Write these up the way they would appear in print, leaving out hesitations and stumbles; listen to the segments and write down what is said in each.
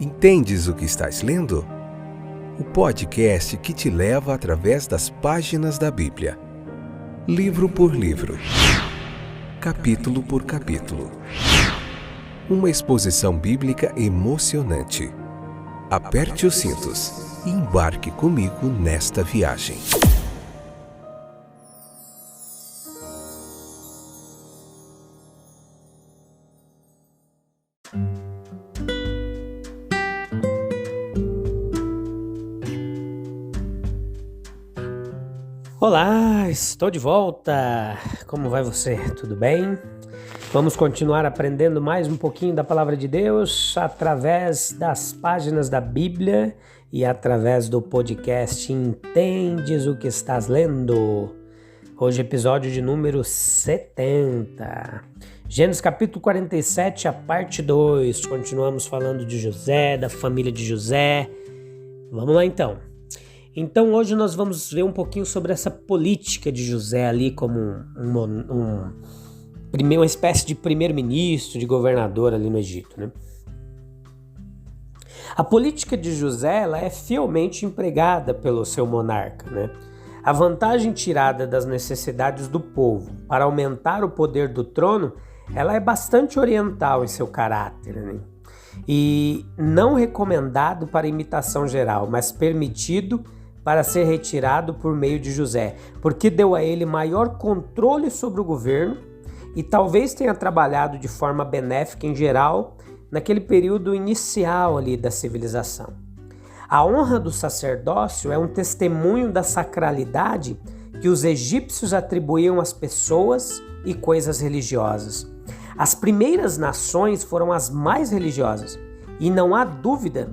Entendes o que estás lendo? O podcast que te leva através das páginas da Bíblia. Livro por livro. Capítulo por capítulo. Uma exposição bíblica emocionante. Aperte os cintos e embarque comigo nesta viagem. Olá, estou de volta. Como vai você? Tudo bem? Vamos continuar aprendendo mais um pouquinho da Palavra de Deus através das páginas da Bíblia e através do podcast Entendes o que estás lendo? Hoje episódio de número 70. Gênesis capítulo 47, a parte 2. Continuamos falando de José, da família de José. Vamos lá então. Então hoje nós vamos ver um pouquinho sobre essa política de José ali como uma espécie de primeiro-ministro, de governador ali no Egito, né? A política de José ela é fielmente empregada pelo seu monarca, né? A vantagem tirada das necessidades do povo para aumentar o poder do trono, ela é bastante oriental em seu caráter, né? E não recomendado para imitação geral, mas permitido para ser retirado por meio de José, porque deu a ele maior controle sobre o governo e talvez tenha trabalhado de forma benéfica em geral naquele período inicial ali da civilização. A honra do sacerdócio é um testemunho da sacralidade que os egípcios atribuíam às pessoas e coisas religiosas. As primeiras nações foram as mais religiosas e não há dúvida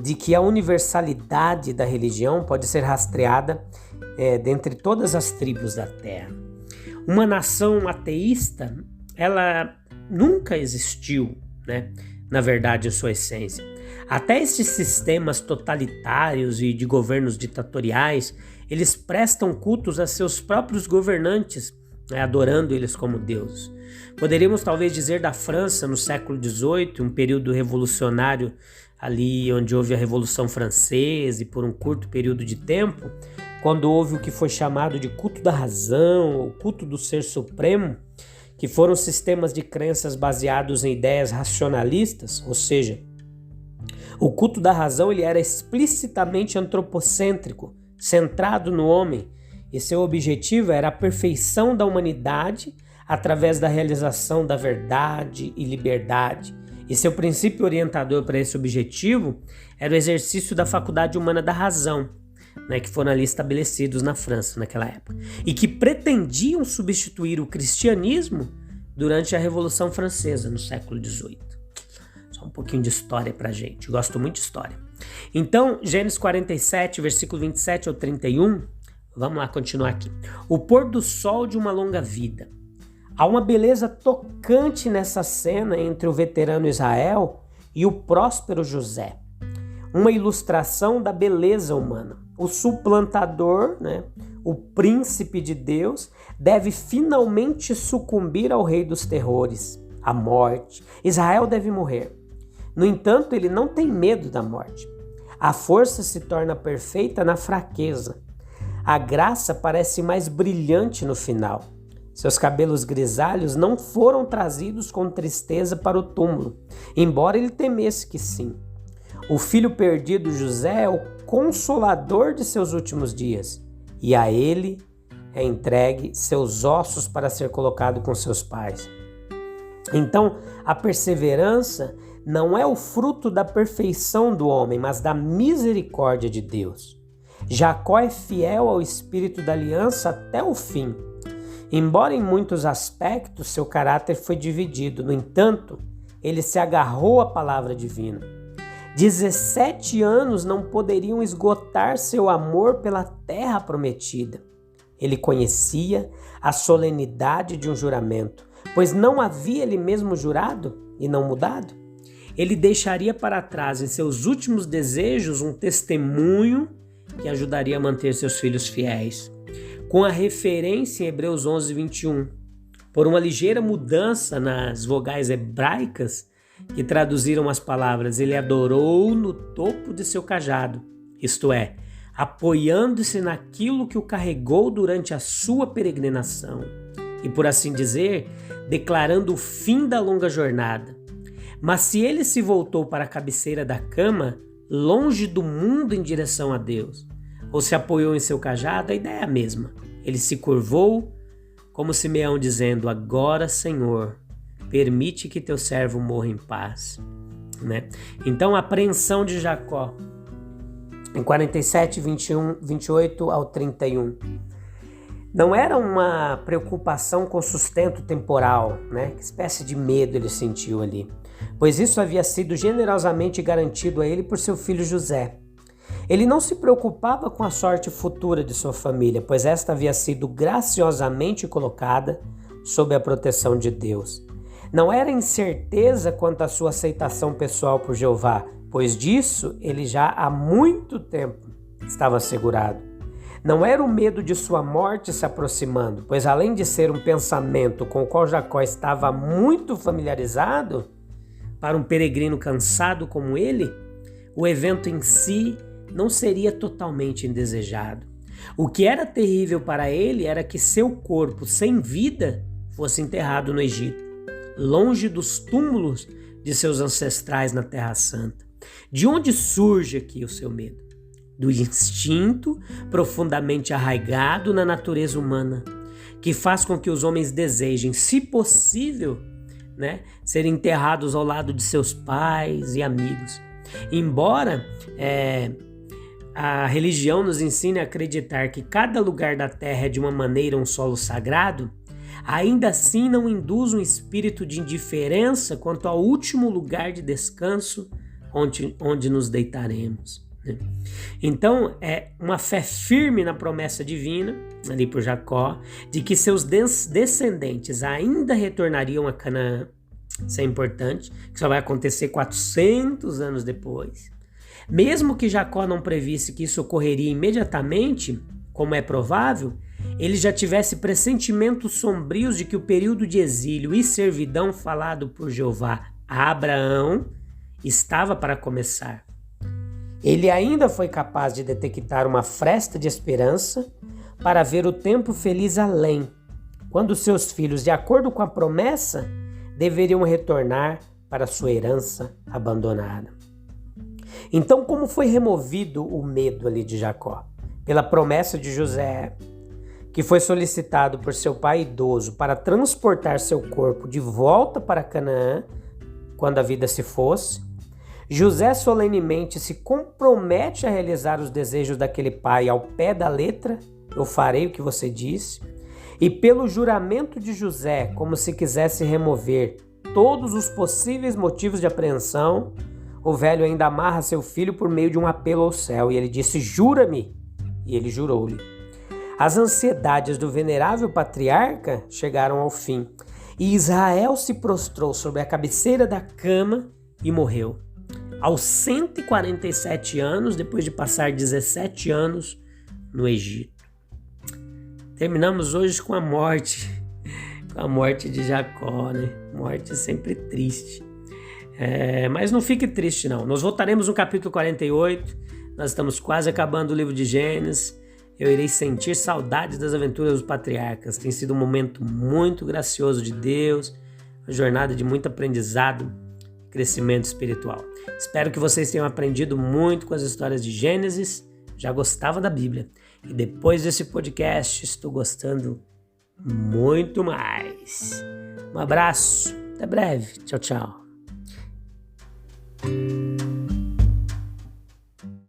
de que a universalidade da religião pode ser rastreada dentre todas as tribos da terra. Uma nação ateísta, ela nunca existiu, né? Na verdade, em sua essência. Até esses sistemas totalitários e de governos ditatoriais, eles prestam cultos a seus próprios governantes, né? Adorando eles como deuses. Poderíamos talvez dizer da França no século XVIII, um período revolucionário ali onde houve a Revolução Francesa e por um curto período de tempo, quando houve o que foi chamado de culto da razão, ou culto do ser supremo, que foram sistemas de crenças baseados em ideias racionalistas, ou seja, o culto da razão ele era explicitamente antropocêntrico, centrado no homem, e seu objetivo era a perfeição da humanidade através da realização da verdade e liberdade. E seu princípio orientador para esse objetivo era o exercício da faculdade humana da razão, né, que foram ali estabelecidos na França naquela época, e que pretendiam substituir o cristianismo durante a Revolução Francesa no século XVIII. Só um pouquinho de história pra gente, gosto muito de história. Então, Gênesis 47, versículo 27 ao 31, vamos lá continuar aqui. O pôr do sol de uma longa vida. Há uma beleza tocante nessa cena entre o veterano Israel e o próspero José. Uma ilustração da beleza humana. O suplantador, né, o príncipe de Deus, deve finalmente sucumbir ao rei dos terrores, à morte. Israel deve morrer. No entanto, ele não tem medo da morte. A força se torna perfeita na fraqueza. A graça parece mais brilhante no final. Seus cabelos grisalhos não foram trazidos com tristeza para o túmulo, embora ele temesse que sim. O filho perdido José é o consolador de seus últimos dias, e a ele é entregue seus ossos para ser colocado com seus pais. Então, a perseverança não é o fruto da perfeição do homem, mas da misericórdia de Deus. Jacó é fiel ao espírito da aliança até o fim. Embora em muitos aspectos seu caráter foi dividido, no entanto, ele se agarrou à palavra divina. 17 anos não poderiam esgotar seu amor pela terra prometida. Ele conhecia a solenidade de um juramento, pois não havia ele mesmo jurado e não mudado. Ele deixaria para trás em seus últimos desejos um testemunho que ajudaria a manter seus filhos fiéis. Com a referência em Hebreus 11, 21, por uma ligeira mudança nas vogais hebraicas, que traduziram as palavras: ele adorou no topo de seu cajado, isto é, apoiando-se naquilo que o carregou durante a sua peregrinação e, por assim dizer, declarando o fim da longa jornada. Mas se ele se voltou para a cabeceira da cama, longe do mundo em direção a Deus, ou se apoiou em seu cajado, a ideia é a mesma. Ele se curvou, como Simeão dizendo: agora, Senhor, permite que teu servo morra em paz. Né? Então, a apreensão de Jacó, em 47, 28 ao 31, não era uma preocupação com sustento temporal, né? Que espécie de medo ele sentiu ali, pois isso havia sido generosamente garantido a ele por seu filho José. Ele não se preocupava com a sorte futura de sua família, pois esta havia sido graciosamente colocada sob a proteção de Deus. Não era incerteza quanto à sua aceitação pessoal por Jeová, pois disso ele já há muito tempo estava assegurado. Não era o medo de sua morte se aproximando, pois além de ser um pensamento com o qual Jacó estava muito familiarizado, para um peregrino cansado como ele, o evento em si não seria totalmente indesejado. O que era terrível para ele era que seu corpo sem vida fosse enterrado no Egito, longe dos túmulos de seus ancestrais na Terra Santa. De onde surge aqui o seu medo? Do instinto profundamente arraigado na natureza humana, que faz com que os homens desejem, se possível, ser enterrados ao lado de seus pais e amigos. Embora a religião nos ensine a acreditar que cada lugar da terra é de uma maneira um solo sagrado, ainda assim não induz um espírito de indiferença quanto ao último lugar de descanso onde nos deitaremos. Então, é uma fé firme na promessa divina, ali por Jacó, de que seus descendentes ainda retornariam a Canaã. Isso é importante, que só vai acontecer 400 anos depois. Mesmo que Jacó não previsse que isso ocorreria imediatamente, como é provável, ele já tivesse pressentimentos sombrios de que o período de exílio e servidão falado por Jeová a Abraão estava para começar. Ele ainda foi capaz de detectar uma fresta de esperança para ver o tempo feliz além, quando seus filhos, de acordo com a promessa, deveriam retornar para sua herança abandonada. Então, como foi removido o medo ali de Jacó? Pela promessa de José, que foi solicitado por seu pai idoso para transportar seu corpo de volta para Canaã, quando a vida se fosse. José solenemente se compromete a realizar os desejos daquele pai ao pé da letra: eu farei o que você disse. E pelo juramento de José, como se quisesse remover todos os possíveis motivos de apreensão, o velho ainda amarra seu filho por meio de um apelo ao céu, e ele disse: jura-me. E ele jurou-lhe. As ansiedades do venerável patriarca chegaram ao fim, e Israel se prostrou sobre a cabeceira da cama e morreu. Aos 147 anos, depois de passar 17 anos no Egito. Terminamos hoje com a morte de Jacó, né? Morte sempre triste. Mas não fique triste, não. Nós voltaremos no capítulo 48, nós estamos quase acabando o livro de Gênesis. Eu irei sentir saudades das aventuras dos patriarcas. Tem sido um momento muito gracioso de Deus, uma jornada de muito aprendizado, crescimento espiritual. Espero que vocês tenham aprendido muito com as histórias de Gênesis. Já gostava da Bíblia. E depois desse podcast, estou gostando muito mais. Um abraço. Até breve. Tchau, tchau.